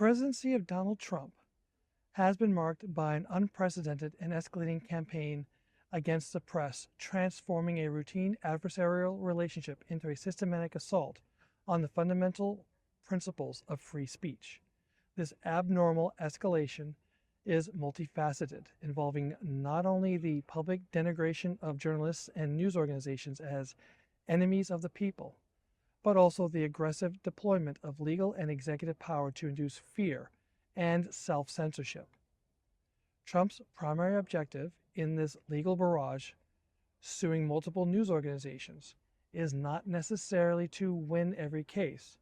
presidency of Donald Trump has been marked by an unprecedented and escalating campaign against the press, transforming a routine adversarial relationship into a systematic assault on the fundamental principles of free speech. This abnormal escalation is multifaceted, involving not only the public denigration of journalists and news organizations as enemies of the people, but also the aggressive deployment of legal and executive power to induce fear and self censorship. Trump's primary objective in this legal barrage, suing multiple news organizations, is not necessarily to win every case,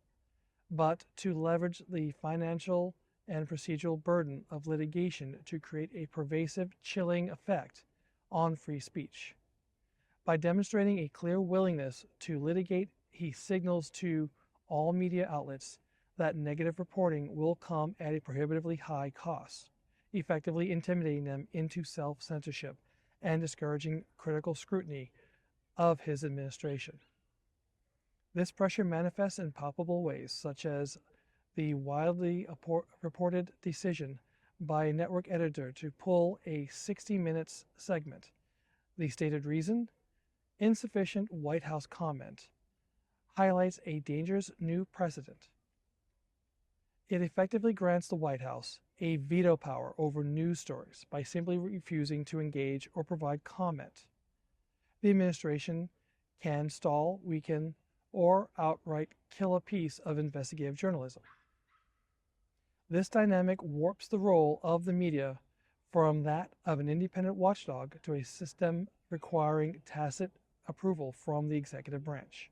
but to leverage the financial and procedural burden of litigation to create a pervasive, chilling effect on free speech. By demonstrating a clear willingness to litigate, he signals to all media outlets that negative reporting will come at a prohibitively high cost, effectively intimidating them into self censorship and discouraging critical scrutiny of his administration. This pressure manifests in palpable ways, such as the widely reported decision by a network editor to pull a 60 Minutes segment. The stated reason? Insufficient White House comment highlights a dangerous new precedent. It effectively grants the White House a veto power over news stories by simply refusing to engage or provide comment. The administration can stall, weaken, or outright kill a piece of investigative journalism. This dynamic warps the role of the media from that of an independent watchdog to a system requiring tacit approval from the executive branch.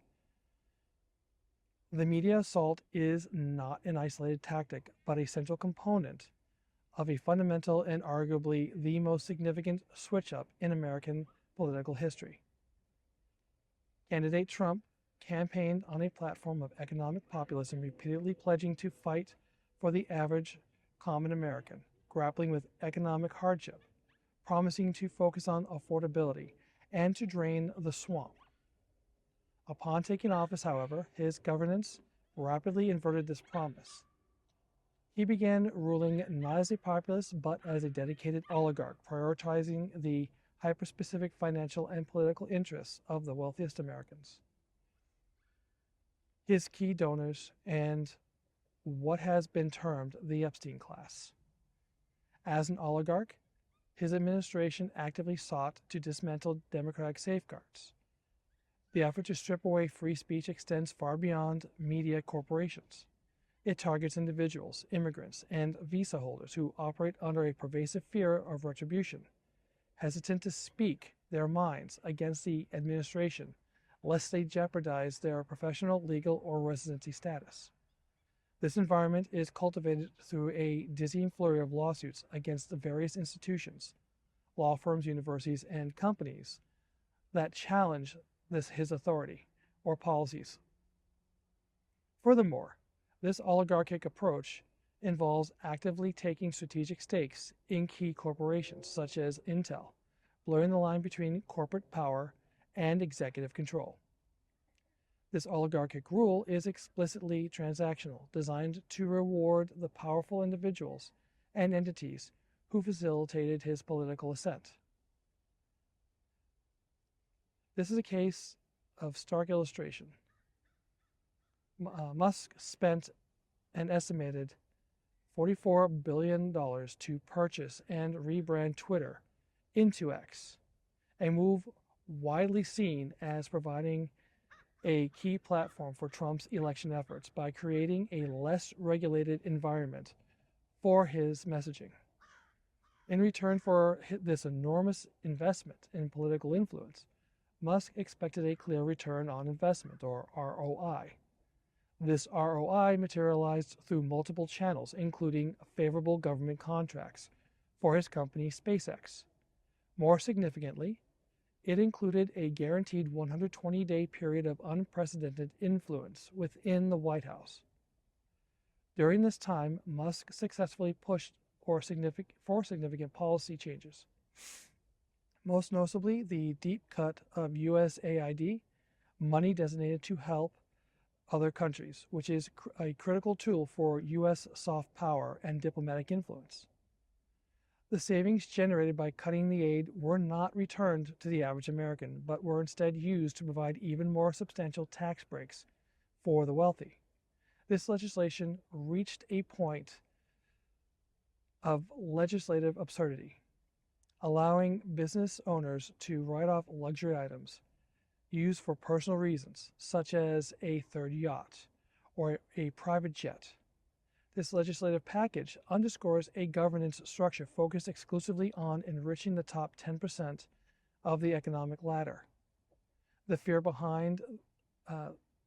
The media assault is not an isolated tactic, but a central component of a fundamental and arguably the most significant switch-up in American political history. Candidate Trump campaigned on a platform of economic populism, repeatedly pledging to fight for the average common American, grappling with economic hardship, promising to focus on affordability, and to drain the swamp. Upon taking office, however, his governance rapidly inverted this promise. He began ruling not as a populist, but as a dedicated oligarch, prioritizing the hyperspecific financial and political interests of the wealthiest Americans, his key donors, and what has been termed the Epstein class. As an oligarch, his administration actively sought to dismantle democratic safeguards. The effort to strip away free speech extends far beyond media corporations. It targets individuals, immigrants, and visa holders who operate under a pervasive fear of retribution, hesitant to speak their minds against the administration lest they jeopardize their professional, legal, or residency status. This environment is cultivated through a dizzying flurry of lawsuits against the various institutions, law firms, universities, and companies that challenge his authority or policies. Furthermore, this oligarchic approach involves actively taking strategic stakes in key corporations such as Intel, blurring the line between corporate power and executive control. This oligarchic rule is explicitly transactional, designed to reward the powerful individuals and entities who facilitated his political ascent. This is a case of stark illustration. Musk spent an estimated $44 billion to purchase and rebrand Twitter into X, a move widely seen as providing a key platform for Trump's election efforts by creating a less regulated environment for his messaging. In return for this enormous investment in political influence, Musk expected a clear return on investment, or ROI. This ROI materialized through multiple channels, including favorable government contracts for his company SpaceX. More significantly, it included a guaranteed 120-day period of unprecedented influence within the White House. During this time, Musk successfully pushed for significant policy changes, most notably the deep cut of USAID, money designated to help other countries, which is a critical tool for U.S. soft power and diplomatic influence. The savings generated by cutting the aid were not returned to the average American, but were instead used to provide even more substantial tax breaks for the wealthy. This legislation reached a point of legislative absurdity, allowing business owners to write off luxury items used for personal reasons, such as a third yacht or a private jet. This legislative package underscores a governance structure focused exclusively on enriching the top 10% of the economic ladder. The fear behind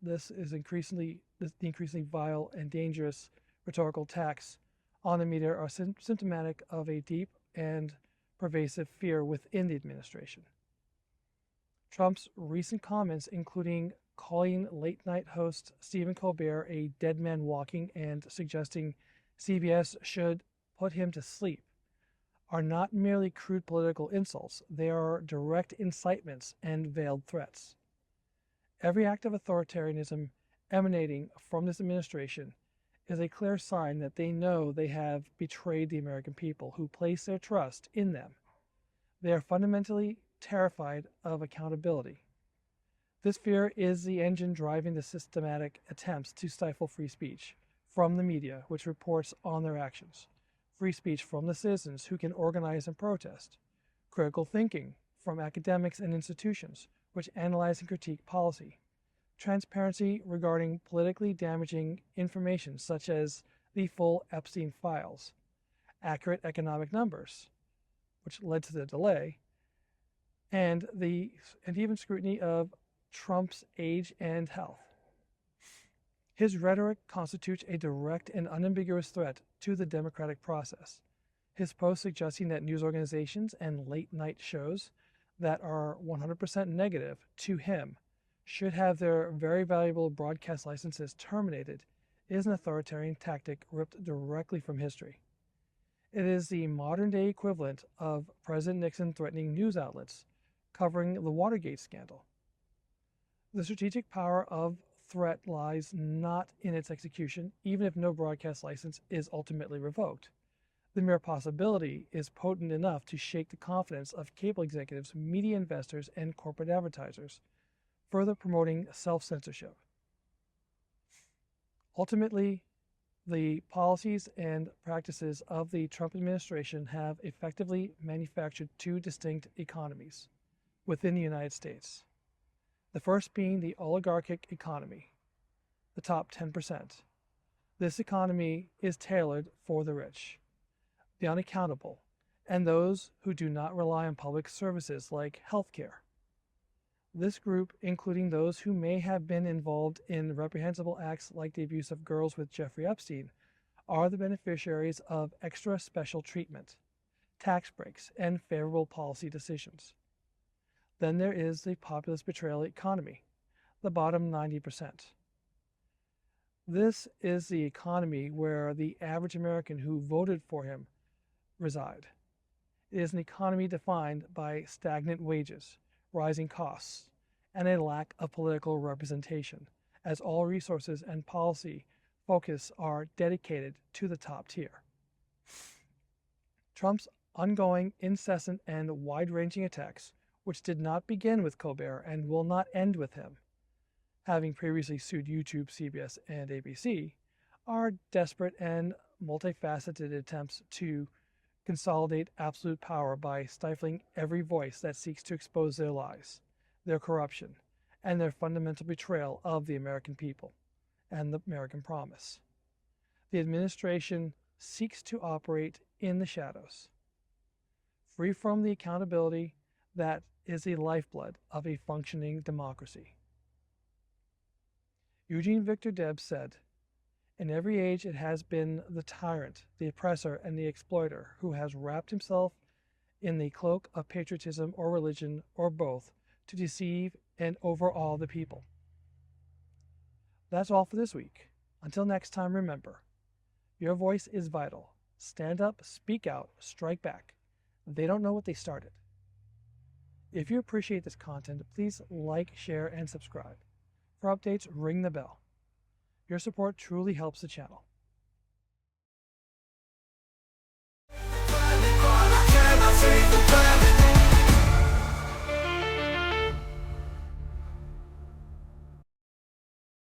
this is the increasingly vile and dangerous rhetorical attacks on the media are symptomatic of a deep and pervasive fear within the administration. Trump's recent comments, including calling late-night host Stephen Colbert a dead man walking and suggesting CBS should put him to sleep, are not merely crude political insults. They are direct incitements and veiled threats. Every act of authoritarianism emanating from this administration is a clear sign that they know they have betrayed the American people who place their trust in them. They are fundamentally terrified of accountability. This fear is the engine driving the systematic attempts to stifle free speech from the media, which reports on their actions, free speech from the citizens who can organize and protest, critical thinking from academics and institutions, which analyze and critique policy, transparency regarding politically damaging information such as the full Epstein files, accurate economic numbers, which led to the delay, and even scrutiny of Trump's age and health. His rhetoric constitutes a direct and unambiguous threat to the democratic process. His posts suggesting that news organizations and late-night shows that are 100% negative to him should have their very valuable broadcast licenses terminated is an authoritarian tactic ripped directly from history. It is the modern-day equivalent of President Nixon threatening news outlets covering the Watergate scandal. The strategic power of threat lies not in its execution, even if no broadcast license is ultimately revoked. The mere possibility is potent enough to shake the confidence of cable executives, media investors, and corporate advertisers, further promoting self-censorship. Ultimately, the policies and practices of the Trump administration have effectively manufactured two distinct economies within the United States. The first being the oligarchic economy, the top 10%. This economy is tailored for the rich, the unaccountable, and those who do not rely on public services like healthcare. This group, including those who may have been involved in reprehensible acts like the abuse of girls with Jeffrey Epstein, are the beneficiaries of extra special treatment, tax breaks, and favorable policy decisions. Then there is the populist betrayal economy, the bottom 90%. This is the economy where the average American who voted for him reside. It is an economy defined by stagnant wages, rising costs, and a lack of political representation, as all resources and policy focus are dedicated to the top tier. Trump's ongoing, incessant, and wide-ranging attacks, which did not begin with Colbert and will not end with him, having previously sued YouTube, CBS, and ABC, are desperate and multifaceted attempts to consolidate absolute power by stifling every voice that seeks to expose their lies, their corruption, and their fundamental betrayal of the American people and the American promise. The administration seeks to operate in the shadows, free from the accountability that is the lifeblood of a functioning democracy. Eugene Victor Debs said, "In every age it has been the tyrant, the oppressor, and the exploiter who has wrapped himself in the cloak of patriotism or religion or both to deceive and overawe the people." That's all for this week. Until next time, remember, your voice is vital. Stand up, speak out, strike back. They don't know what they started. If you appreciate this content, please like, share, and subscribe. For updates, ring the bell. Your support truly helps the channel.